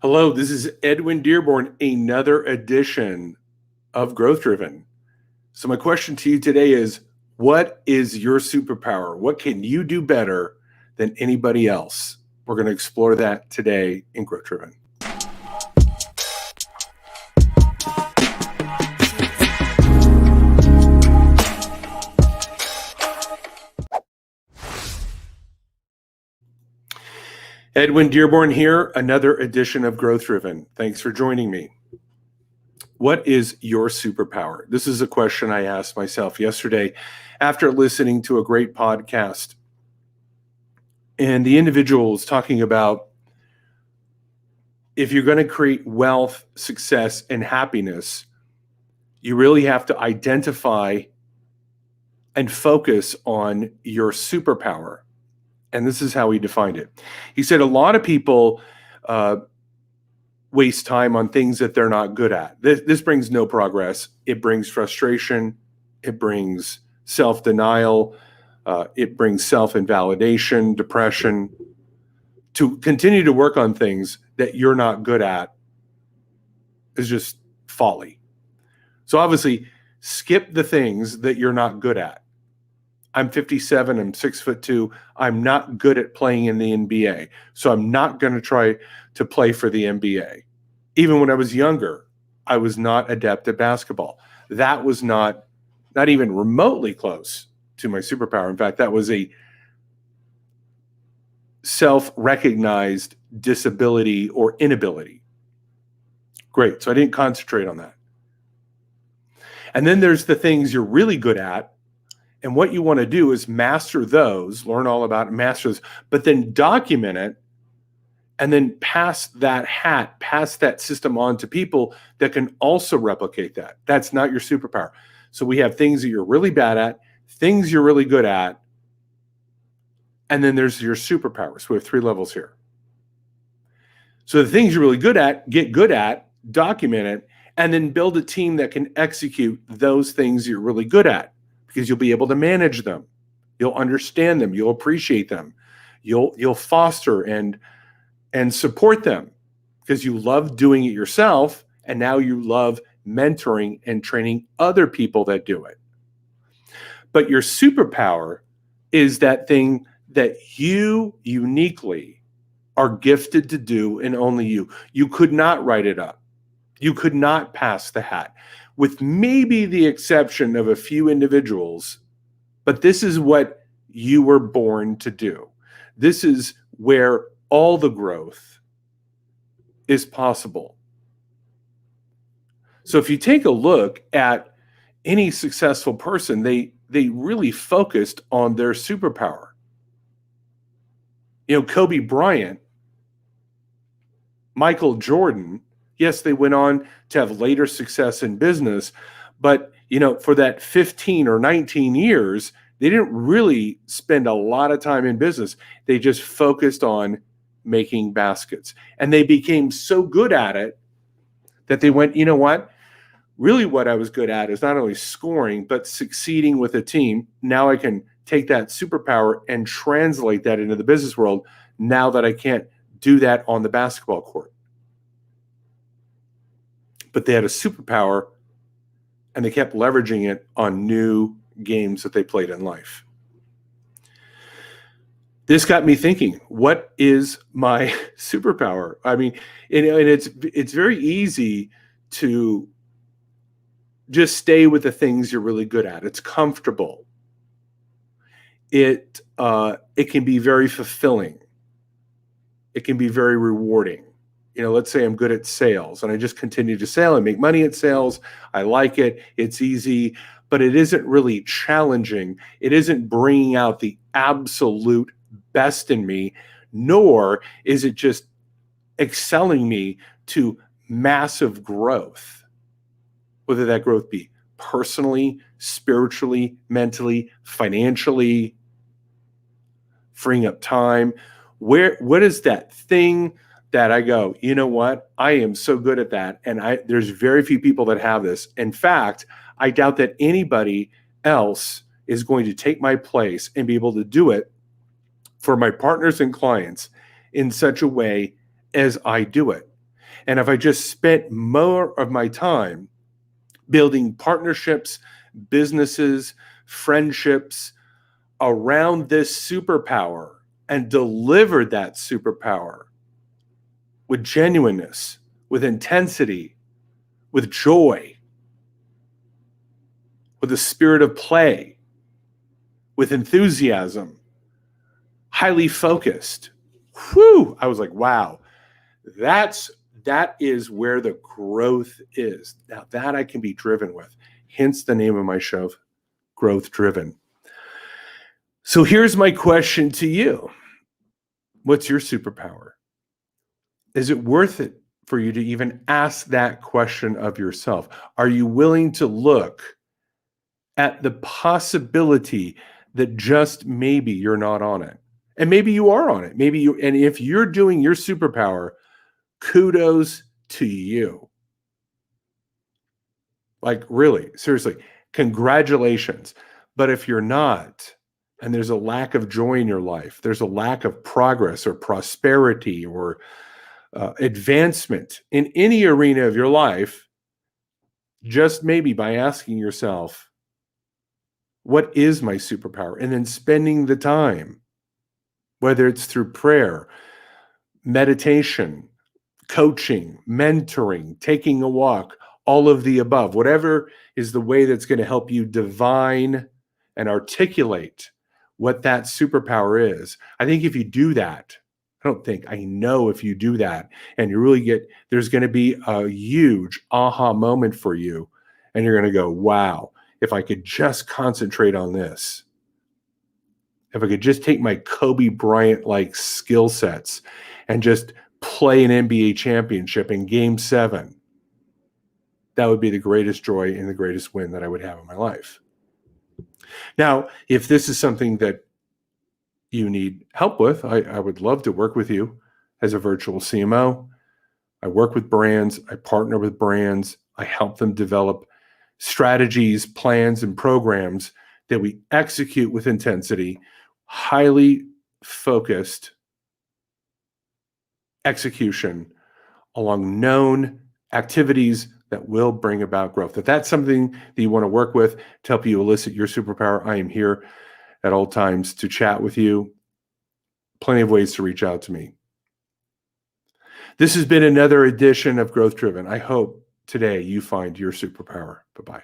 Hello, this is Edwin Dearborn, another edition of Growth Driven. So, my question to you today is, what is your superpower? What can you do better than anybody else? We're going to explore that today in Growth Driven. Edwin Dearborn here, another edition of Growth Driven. Thanks for joining me. What is your superpower? This is a question I asked myself yesterday after listening to a great podcast. And the individual was talking about if you're going to create wealth, success, and happiness, you really have to identify and focus on your superpower. And this is how he defined it. He said a lot of people waste time on things that they're not good at. This brings no progress. It brings frustration. It brings self-denial. It brings self-invalidation, depression. To continue to work on things that you're not good at is just folly. So obviously, skip the things that you're not good at. I'm 57, I'm 6'2". I'm not good at playing in the NBA. So I'm not going to try to play for the NBA. Even when I was younger, I was not adept at basketball. That was not even remotely close to my superpower. In fact, that was a self-recognized disability or inability. Great. So I didn't concentrate on that. And then there's the things you're really good at. And what you want to do is master those, learn all about it, master those, but then document it and then pass that system on to people that can also replicate that. That's not your superpower. So we have things that you're really bad at, things you're really good at, and then there's your superpowers. We have 3 levels here. So the things you're really good at, get good at, document it, and then build a team that can execute those things you're really good at. Because you'll be able to manage them, you'll understand them, you'll appreciate them, you'll foster and support them because you love doing it yourself, and now you love mentoring and training other people that do it. But your superpower is that thing that you uniquely are gifted to do, and only you. You could not write it up. You could not pass the hat, with maybe the exception of a few individuals, but this is what you were born to do. This is where all the growth is possible. So if you take a look at any successful person, they really focused on their superpower. You know, Kobe Bryant, Michael Jordan, yes, they went on to have later success in business, but for that 15 or 19 years, they didn't really spend a lot of time in business. They just focused on making baskets. And they became so good at it that they went, you know what? Really what I was good at is not only scoring, but succeeding with a team. Now I can take that superpower and translate that into the business world now that I can't do that on the basketball court. But they had a superpower, and they kept leveraging it on new games that they played in life. This got me thinking, what is my superpower? I mean, and it's very easy to just stay with the things you're really good at. It's comfortable. It can be very fulfilling. It can be very rewarding. Let's say I'm good at sales and I just continue to sell and make money at sales. I like it. It's easy, but it isn't really challenging. It isn't bringing out the absolute best in me, nor is it just excelling me to massive growth, whether that growth be personally, spiritually, mentally, financially, freeing up time. What is that thing that I go, you know what? I am so good at that. And there's very few people that have this. In fact, I doubt that anybody else is going to take my place and be able to do it for my partners and clients in such a way as I do it. And if I just spent more of my time building partnerships, businesses, friendships around this superpower and delivered that superpower with genuineness, with intensity, with joy, with a spirit of play, with enthusiasm, highly focused. Whew! I was like, wow, that is where the growth is. Now that I can be driven with. Hence the name of my show, Growth Driven. So here's my question to you. What's your superpower? Is it worth it for you to even ask that question of yourself? Are you willing to look at the possibility that just maybe you're not on it? And maybe you are on it. And if you're doing your superpower, kudos to you. Like, really, seriously, congratulations. But if you're not, and there's a lack of joy in your life, there's a lack of progress or prosperity or advancement in any arena of your life, just maybe by asking yourself, what is my superpower? And then spending the time, whether it's through prayer, meditation, coaching, mentoring, taking a walk, all of the above, whatever is the way that's going to help you divine and articulate what that superpower is. I think if you do that, I know if you do that and you really there's going to be a huge aha moment for you. And you're going to go, wow, if I could just concentrate on this, if I could just take my Kobe Bryant-like skill sets and just play an NBA championship in Game 7, that would be the greatest joy and the greatest win that I would have in my life. Now, if this is something that you need help with, I would love to work with you as a virtual CMO. I work with brands. I partner with brands. I help them develop strategies, plans, and programs that we execute with intensity, highly focused execution along known activities that will bring about growth. If that's something that you want to work with to help you elicit your superpower, I am here at all times to chat with you. Plenty of ways to reach out to me. This has been another edition of Growth Driven. I hope today you find your superpower. Bye-bye.